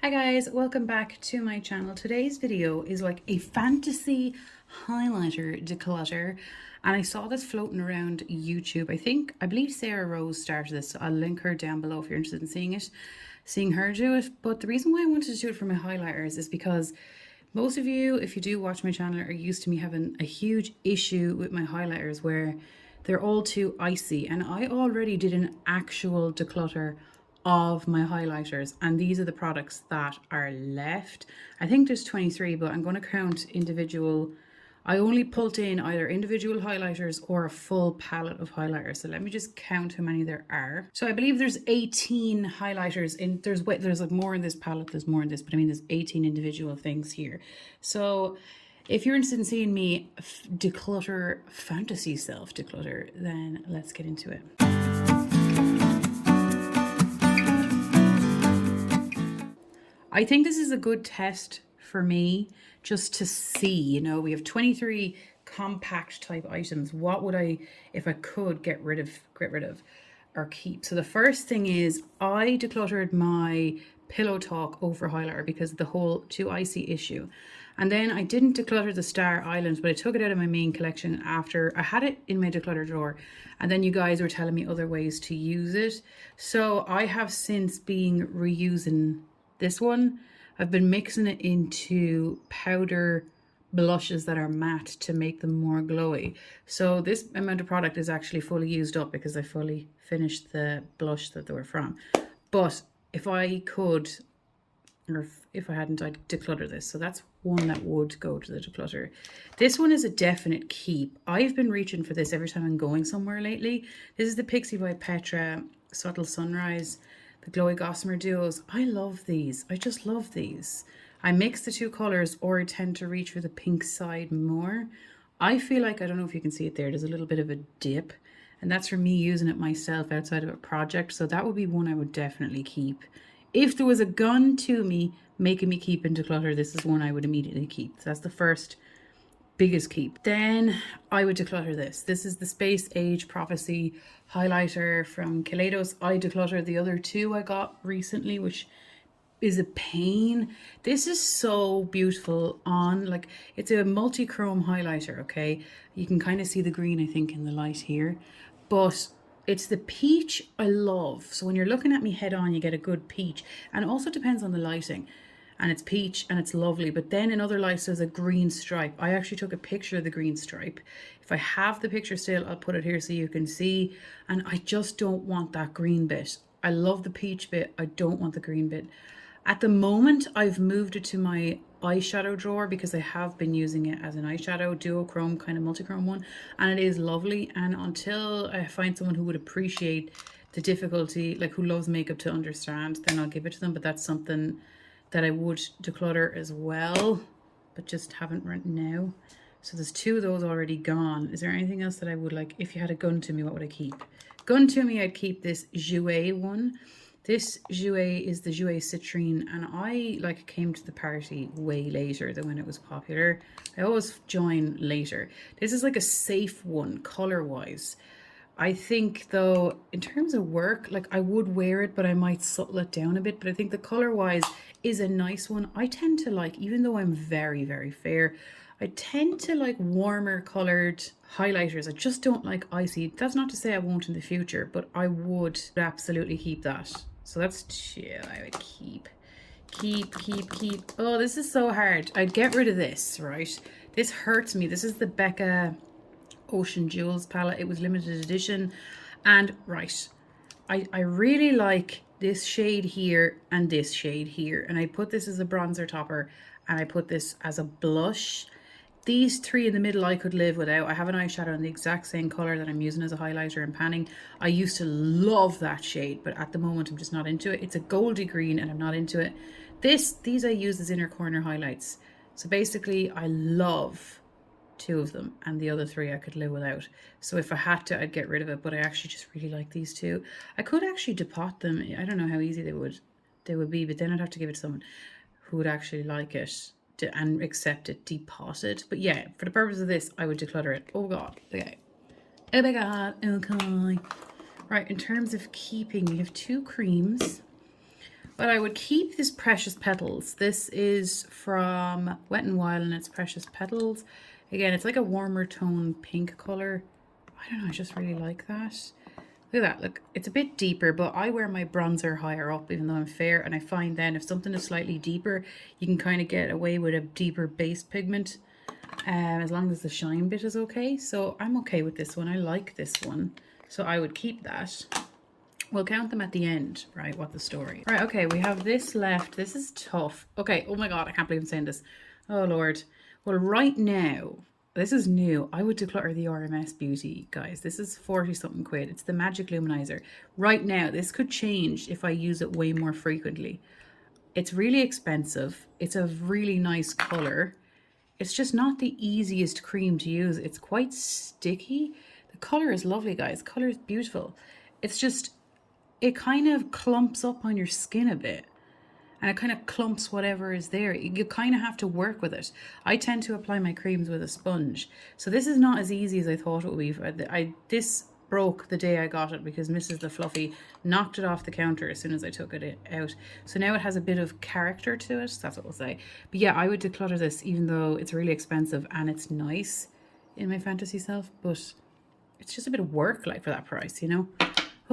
Hi guys, welcome back to my channel. Today's video is like a fantasy highlighter declutter, and I saw this floating around YouTube. I believe Sarah Rose started this, so I'll link her down below if you're interested in seeing her do it. But the reason why I wanted to do it for my highlighters is because most of you, if you do watch my channel, are used to me having a huge issue with my highlighters where they're all too icy, and I already did an actual declutter of my highlighters, and these are the products that are left. I think there's 23, but I'm going to count individual. I only pulled in either individual highlighters or a full palette of highlighters. So let me just count how many there are. So I believe there's 18 highlighters in. There's like more in this palette. There's more in this, but I mean there's 18 individual things here. So if you're interested in seeing me declutter fantasy self declutter, then let's get into it. I think this is a good test for me just to see, we have 23 compact type items. What would I, if I could get rid of or keep? So the first thing is I decluttered my Pillow Talk over highlighter because of the whole too icy issue. And then I didn't declutter the Star Island, but I took it out of my main collection after I had it in my declutter drawer. And then you guys were telling me other ways to use it. So I have since been reusing this one. I've been mixing it into powder blushes that are matte to make them more glowy. So this amount of product is actually fully used up because I fully finished the blush that they were from. But if I could, or if I hadn't, I'd declutter this. So that's one that would go to the declutter. This one is a definite keep. I've been reaching for this every time I'm going somewhere lately. This is the Pixie by Petra Subtle Sunrise, the Glowy Gossamer Duos. I love these. I just love these. I mix the two colors, or I tend to reach for the pink side more. I feel like, I don't know if you can see it there, there's a little bit of a dip, and that's for me using it myself outside of a project. So that would be one I would definitely keep. If there was a gun to me making me keep and declutter, this is one I would immediately keep. So that's the first biggest keep. Then I would declutter this. This is the Space Age Prophecy highlighter from Kaleidos. I decluttered the other two I got recently, which is a pain. This is so beautiful on, like, it's a multi-chrome highlighter, okay? You can kind of see the green, I think, in the light here. But it's the peach I love. So when you're looking at me head on, you get a good peach. And it also depends on the lighting. And it's peach and it's lovely. But then in other lights there's a green stripe. I actually took a picture of the green stripe. If I have the picture still, I'll put it here so you can see. And I just don't want that green bit. I love the peach bit. I don't want the green bit. At the moment, I've moved it to my eyeshadow drawer because I have been using it as an eyeshadow duochrome kind of multi-chrome one, and it is lovely. And until I find someone who would appreciate the difficulty, like who loves makeup to understand, then I'll give it to them. But that's something that I would declutter as well, but just haven't right now. So there's two of those already gone. Is there anything else that I would like? If you had a gun to me, what would I keep? Gun to me, I'd keep this Jouer one. This Jouer is the Jouer Citrine, and I came to the party way later than when it was popular. I always join later. This is like a safe one color wise. I think though, in terms of work, like I would wear it, but I might subtle it down a bit. But I think the color wise is a nice one. I tend to like, even though I'm very, very fair, I tend to like warmer colored highlighters. I just don't like icy. That's not to say I won't in the future, but I would absolutely keep that. So that's two I would keep. Keep. Oh, this is so hard. I'd get rid of this, right? This hurts me. This is the Becca Ocean Jewels palette. It was limited edition. And right, I really like this shade here and this shade here. And I put this as a bronzer topper, and I put this as a blush. These three in the middle I could live without. I have an eyeshadow in the exact same color that I'm using as a highlighter and panning. I used to love that shade, but at the moment I'm just not into it. It's a goldy green and I'm not into it. These I use as inner corner highlights. So basically I love two of them, and the other three I could live without. So if I had to, I'd get rid of it, but I actually just really like these two. I could actually depot them. I don't know how easy they would be, but then I'd have to give it to someone who would actually like it and accept it deposited. But yeah, for the purpose of this, I would declutter it. Oh god, okay. Oh my god, okay. Right, in terms of keeping, we have two creams. But I would keep this Precious Petals. This is from Wet n Wild and it's Precious Petals. Again, it's like a warmer tone pink color. I don't know, I just really like that. Look at that, look, it's a bit deeper, but I wear my bronzer higher up even though I'm fair, and I find then if something is slightly deeper, you can kind of get away with a deeper base pigment, as long as the shine bit is okay. So I'm okay with this one, I like this one. So I would keep that. We'll count them at the end, right? What the story. Right, okay, we have this left. This is tough. Okay, oh my God, I can't believe I'm saying this. Oh Lord. Well, right now, this is new. I would declutter the RMS Beauty, guys. This is 40 something quid. It's the Magic Luminizer. Right now, this could change if I use it way more frequently. It's really expensive. It's a really nice color. It's just not the easiest cream to use. It's quite sticky. The color is lovely, guys. The color is beautiful. It's just, it kind of clumps up on your skin a bit. And it kind of clumps whatever is there. You kind of have to work with it. I tend to apply my creams with a sponge. So this is not as easy as I thought it would be. This broke the day I got it because Mrs. the Fluffy knocked it off the counter as soon as I took it out. So now it has a bit of character to it. That's what we'll say. But yeah, I would declutter this even though it's really expensive and it's nice in my fantasy self. But it's just a bit of work like for that price, you know?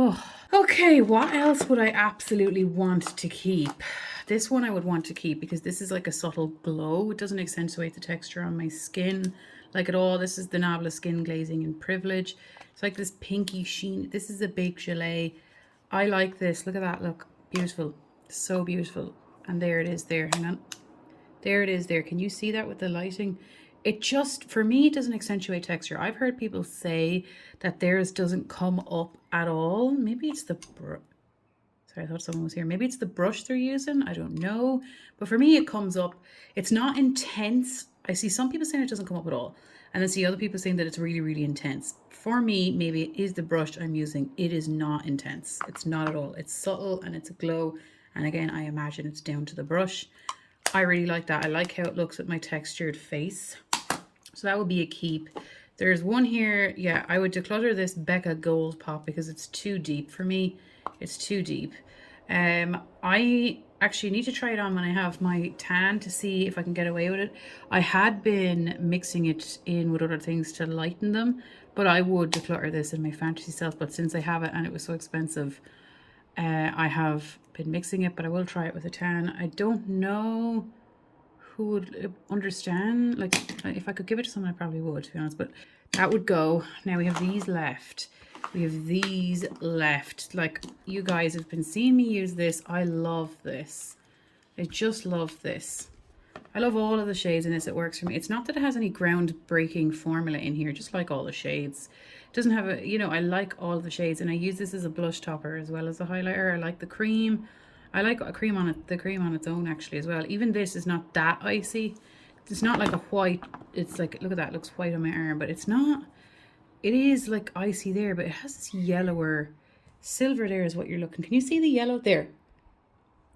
Oh, okay, what else would I absolutely want to keep? This one I would want to keep because this is like a subtle glow. It doesn't accentuate the texture on my skin like at all. This is the Nabla Skin Glazing in Privilege. It's like this pinky sheen. This is a Baked Gelée. I like this. Look at that. Look. Beautiful. So beautiful. And there it is there. Hang on. There it is there. Can you see that with the lighting? It just, for me, it doesn't accentuate texture. I've heard people say that theirs doesn't come up at all. Maybe it's the Sorry, I thought someone was here. Maybe it's the brush they're using. I don't know. But for me, it comes up. It's not intense. I see some people saying it doesn't come up at all. And then see other people saying that it's really, really intense. For me, maybe it is the brush I'm using. It is not intense. It's not at all. It's subtle and it's a glow. And again, I imagine it's down to the brush. I really like that. I like how it looks with my textured face. So that would be a keep. There's one here. Yeah, I would declutter this Becca Gold Pop because it's too deep for me. It's too deep. I actually need to try it on when I have my tan to see if I can get away with it. I had been mixing it in with other things to lighten them, but I would declutter this in my fantasy self. But since I have it and it was so expensive, I have been mixing it, but I will try it with a tan. I don't know who would understand. Like, if I could give it to someone, I probably would, to be honest, but that would go. Now we have these left. We have these left. Like, you guys have been seeing me use this. I love this. I just love this. I love all of the shades in this. It works for me. It's not that it has any groundbreaking formula in here, just like all the shades. It doesn't have a, you know, I like all the shades, and I use this as a blush topper as well as a highlighter. I like the cream. I like a cream on it, the cream on its own actually as well. Even this is not that icy. It's not like a white, it's like, look at that, it looks white on my arm, but it's not. It is like icy there, but it has this yellower silver there is what you're looking. Can you see the yellow there?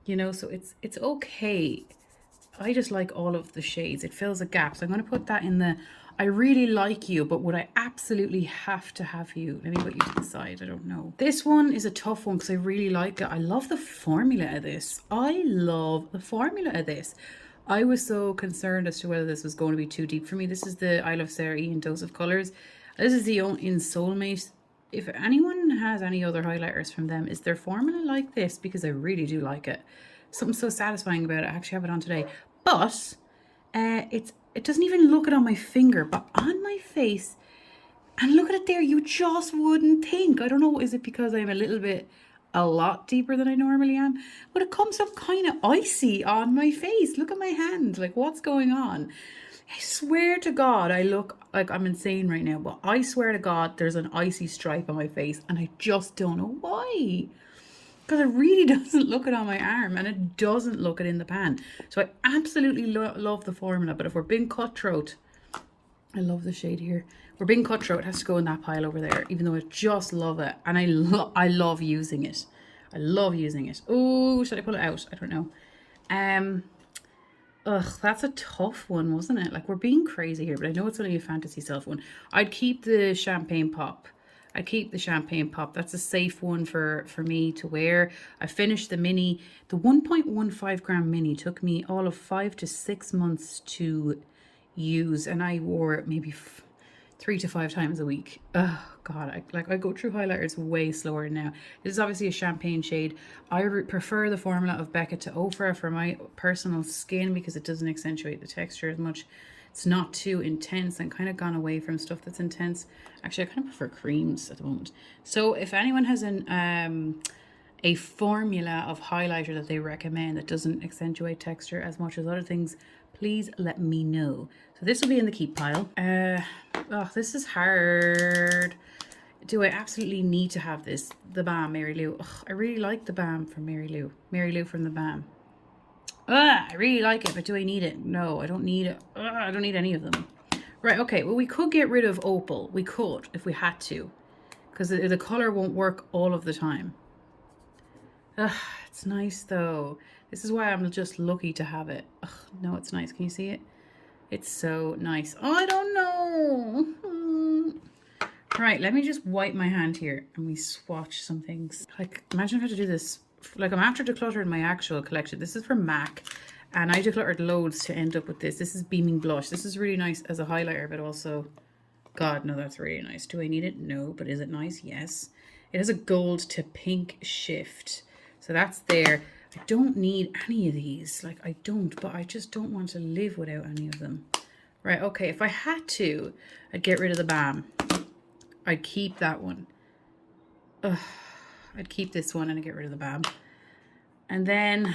You know, so it's okay. I just like all of the shades. It fills a gap. So I'm going to put that in the, I really like you, but would I absolutely have to have you? Let me put you to the side. I don't know. This one is a tough one because I really like it. I love the formula of this. I love the formula of this. I was so concerned as to whether this was going to be too deep for me. This is the I Love Sarah Ian Dose of Colours. This is the in Soulmate. If anyone has any other highlighters from them, is their formula like this? Because I really do like it. Something so satisfying about it. I actually have it on today. But it doesn't even look it on my finger, but on my face. And look at it there. You just wouldn't think. I don't know. Is it because I'm a lot deeper than I normally am? But it comes up kind of icy on my face. Look at my hand. Like, what's going on? I swear to God, I look like I'm insane right now, but I swear to God, there's an icy stripe on my face, and I just don't know why. Because it really doesn't look it on my arm, and it doesn't look it in the pan. So I absolutely love the formula, but if we're being cutthroat, I love the shade here. We're being cutthroat, it has to go in that pile over there, even though I just love it, and I love using it. I love using it. Oh, should I pull it out? I don't know. Ugh, that's a tough one, wasn't it? Like, we're being crazy here, but I know it's only a fantasy self one. I'd keep the Champagne Pop. I keep the champagne pop. That's a safe one for me to wear. I finished the mini. The 1.15 gram mini took me all of 5 to 6 months to use, and I wore it maybe 3 to 5 times a week. Oh God, I go through highlighters way slower now. This is obviously a champagne shade. I prefer the formula of Becca to Ofra for my personal skin because it doesn't accentuate the texture as much. It's not too intense. I'm kind of gone away from stuff that's intense. Actually, I kind of prefer creams at the moment. So if anyone has a formula of highlighter that they recommend that doesn't accentuate texture as much as other things, please let me know. So this will be in the keep pile. Oh, this is hard. Do I absolutely need to have this? The Balm Mary Lou. Ugh, I really like the Balm from Mary Lou. Mary Lou from the Balm. I really like it, but do I need it? No, I don't need it. I don't need any of them. Right, okay, well, we could get rid of Opal. We could, if we had to. Because the color won't work all of the time. It's nice, though. This is why I'm just lucky to have it. No, it's nice. Can you see it? It's so nice. Oh, I don't know. Right, let me just wipe my hand here and we swatch some things. Like, imagine if I had to do this. Like, I'm after decluttering my actual collection. This is from MAC, and I decluttered loads to end up with this. This is Beaming Blush. This is really nice as a highlighter, but also, God, no, that's really nice. Do I need it? No, but is it nice? Yes. It has a gold to pink shift. So that's there. I don't need any of these. Like, I don't, but I just don't want to live without any of them. Right, okay, if I had to, I'd get rid of the Balm. I'd keep that one. I'd keep this one and I'd get rid of the Balm. And then,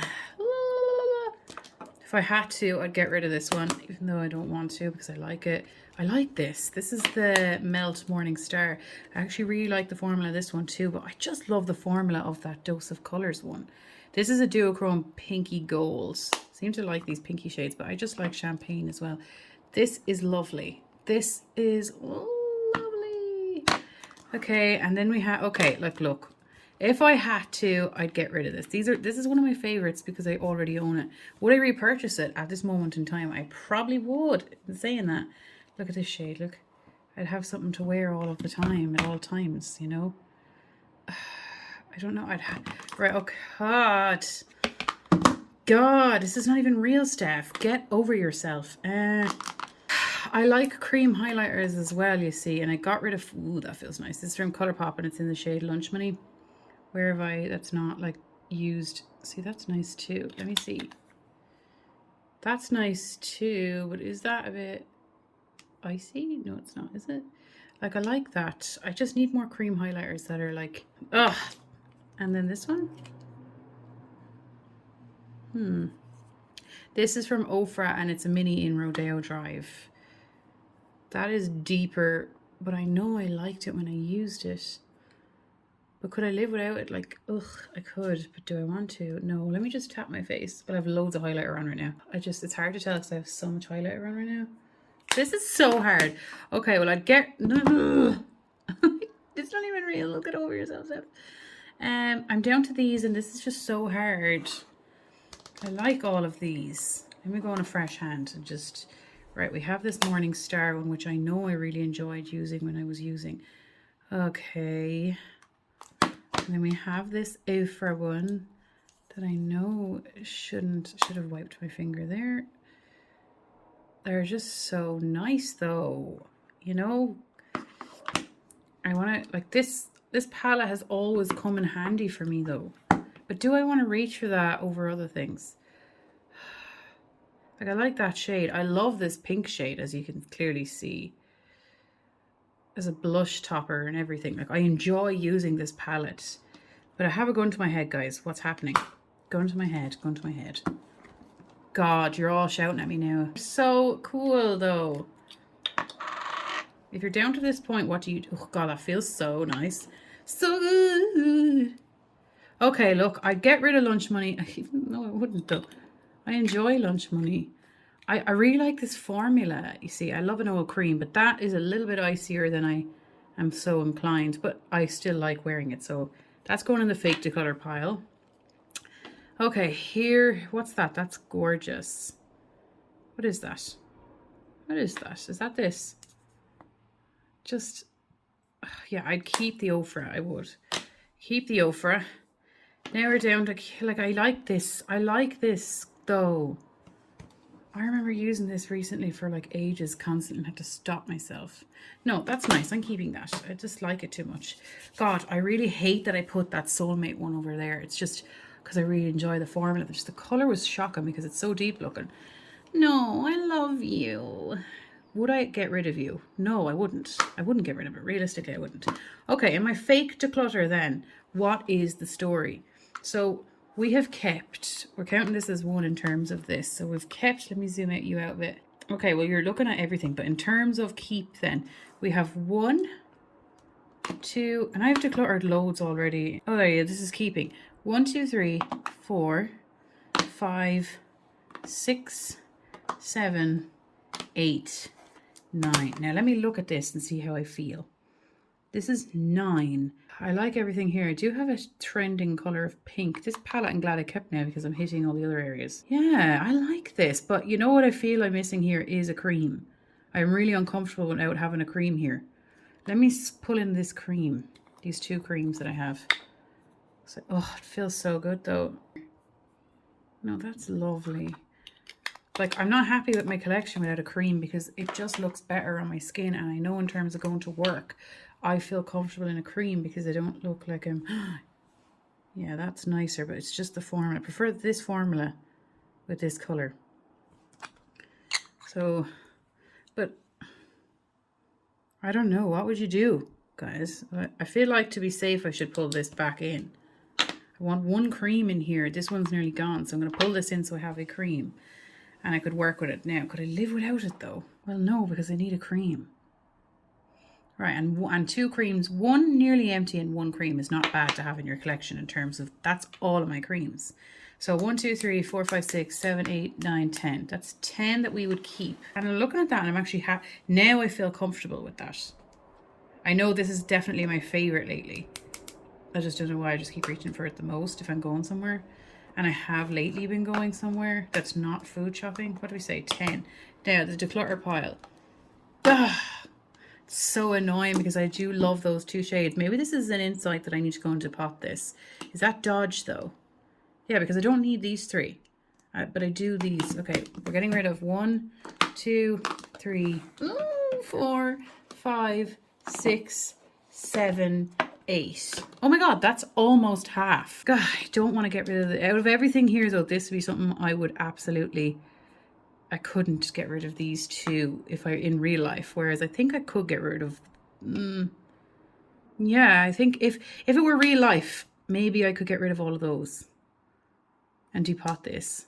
if I had to, I'd get rid of this one, even though I don't want to because I like it. I like this. This is the Melt Morning Star. I actually really like the formula of this one too, but I just love the formula of that Dose of Colors one. This is a duochrome pinky gold. Seem to like these pinky shades, but I just like champagne as well. This is lovely. This is lovely. Okay, and then we have, okay, look. If I had to, I'd get rid of this. This is one of my favorites because I already own it. Would I repurchase it at this moment in time? I probably would. In saying that, look at this shade. Look, I'd have something to wear all of the time, at all times, you know. I don't know. I'd have, right. Oh God, this is not even real, Steph. Get over yourself. I like cream highlighters as well, you see, and I got rid of. Ooh, that feels nice. This is from Colourpop, and it's in the shade Lunch Money. Where have I, that's not like used. See, that's nice too. Let me see. That's nice too, but is that a bit icy? No, it's not, is it? Like, I like that. I just need more cream highlighters that are like, ugh. And then this one. This is from Ofra and it's a mini in Rodeo Drive. That is deeper, but I know I liked it when I used it. But could I live without it? Like, ugh, I could, but do I want to? No, let me just tap my face. But I have loads of highlighter on right now. It's hard to tell because I have so much highlighter on right now. This is so hard. Okay, well, I'd get, it's not even real. Look it over yourself, Steph. I'm down to these and this is just so hard. I like all of these. Let me go on a fresh hand and just, right, we have this Morning Star one, which I know I really enjoyed using when I was using. Okay. And then we have this Ofra one that I know should have wiped my finger there. They're just so nice though. You know, I want to, like this palette has always come in handy for me though. But do I want to reach for that over other things? Like, I like that shade. I love this pink shade, as you can clearly see. As a blush topper and everything. Like, I enjoy using this palette. But I have a gun to my head, guys. What's happening? Gun to my head. Gun to my head. God, you're all shouting at me now. So cool, though. If you're down to this point, what do you do? Oh, God, that feels so nice. So good. Okay, look, I'd get rid of Lunch Money. No, I wouldn't, though. I enjoy Lunch Money. I really like this formula. You see, I love an oil cream, but that is a little bit icier than I am so inclined. But I still like wearing it, so that's going in the fake declutter pile. Okay, here, what's that? That's gorgeous. What is that? What is that? Is that this? Just, Yeah, I'd keep the Ofra. I would. Keep the Ofra. Now we're down to, like, I like this. I like this, though. I remember using this recently for, like, ages, constantly, and had to stop myself. No, that's nice. I'm keeping that. I just like it too much. God, I really hate that I put that Soulmate one over there. It's just because I really enjoy the formula. Just the colour was shocking because it's so deep looking. No, I love you. Would I get rid of you? No, I wouldn't. I wouldn't get rid of it. Realistically, I wouldn't. Okay, in my fake declutter then, what is the story? So we have kept, we're counting this as one in terms of this. So we've kept, let me zoom out you out a bit. Okay, well, you're looking at everything, but in terms of keep then, we have 1, 2, and I've decluttered loads already. Oh, yeah, this is keeping. 1, 2, 3, 4, 5, 6, 7, 8, 9. Now let me look at this and see how I feel. This is 9. I like everything here. I do have a trending color of pink. This palette I'm glad I kept now because I'm hitting all the other areas. Yeah, I like this, but you know what I feel I'm missing here is a cream. I'm really uncomfortable without having a cream here. Let me pull in this cream. These 2 creams that I have. So, oh, it feels so good though. No, that's lovely. Like, I'm not happy with my collection without a cream because it just looks better on my skin. And I know in terms of going to work, I feel comfortable in a cream because I don't look like I'm... Yeah, that's nicer, but it's just the formula. I prefer this formula with this colour. So, but I don't know. What would you do, guys? I feel like to be safe, I should pull this back in. I want 1 cream in here. This one's nearly gone, so I'm going to pull this in so I have a cream. And I could work with it now. Could I live without it though? Well, no, because I need a cream. Right, and 2 creams, 1 nearly empty and 1 cream is not bad to have in your collection in terms of, that's all of my creams. So 1, 2, 3, 4, 5, 6, 7, 8, 9, 10. That's 10 that we would keep. And I'm looking at that and I'm actually happy. Now I feel comfortable with that. I know this is definitely my favorite lately. I just don't know why I just keep reaching for it the most if I'm going somewhere. And I have lately been going somewhere that's not food shopping. What do we say? 10. Now, the declutter pile. Ugh, it's so annoying because I do love those 2 shades. Maybe this is an insight that I need to go and depot this. Is that Dodge though? Yeah, because I don't need these 3. But I do these. Okay, we're getting rid of 1, 2, 3, 4, 5, 6, 7, 8. Oh my god, that's almost half. God, I don't want to get rid of it. Out of everything here though, this would be something I would absolutely... I couldn't get rid of these 2 if I in real life. Whereas I think I could get rid of... yeah, I think if it were real life, maybe I could get rid of all of those. And depot this.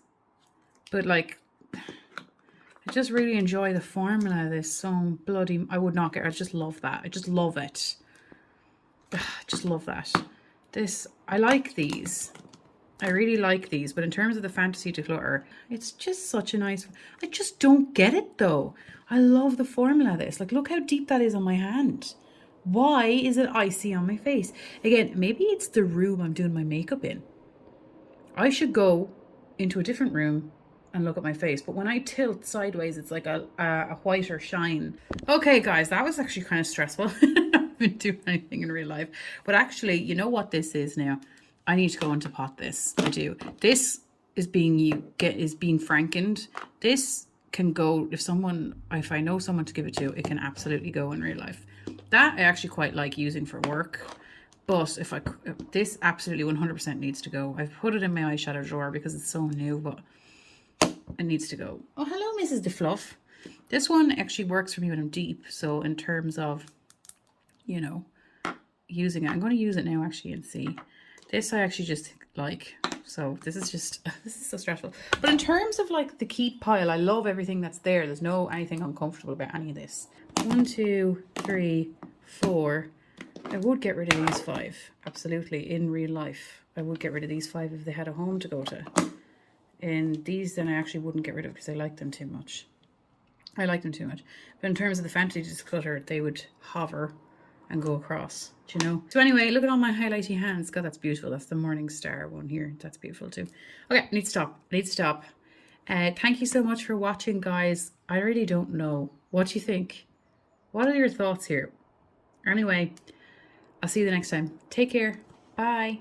But like... I just really enjoy the formula of this so bloody... I would not get... I just love that. I just love it. Just love that. This, I like these. I really like these, but in terms of the fantasy declutter, it's just such a nice... I just don't get it though. I love the formula of this. Like, look how deep that is on my hand. Why is it icy on my face? Again, maybe it's the room I'm doing my makeup in. I should go into a different room and look at my face, but when I tilt sideways, it's like a whiter shine. Okay, guys, that was actually kind of stressful. Been doing anything in real life, but actually, you know what this is now? I need to go and pot this. I do. This is being frankened. This can go if I know someone to give it to, it can absolutely go in real life. That I actually quite like using for work, but this absolutely 100% needs to go. I've put it in my eyeshadow drawer because it's so new, but it needs to go. Oh, hello, Mrs. DeFluff. This one actually works for me when I'm deep. So in terms of, you know, using it, I'm going to use it now actually and see. This I actually just like, so this is just, this is so stressful. But in terms of like the keep pile, I love everything that's there. There's no anything uncomfortable about any of this. 1, 2, 3, 4. I would get rid of these 5. Absolutely. In real life, I would get rid of these 5 if they had a home to go to. And these then I actually wouldn't get rid of because I like them too much. I like them too much. But in terms of the fantasy declutter, they would hover and go across, do you know? So anyway, look at all my highlighty hands. God, that's beautiful. That's the Morning Star one here. That's beautiful too. Okay, I need to stop. I need to stop. Thank you so much for watching, guys. I really don't know. What do you think? What are your thoughts here? Anyway, I'll see you the next time. Take care. Bye.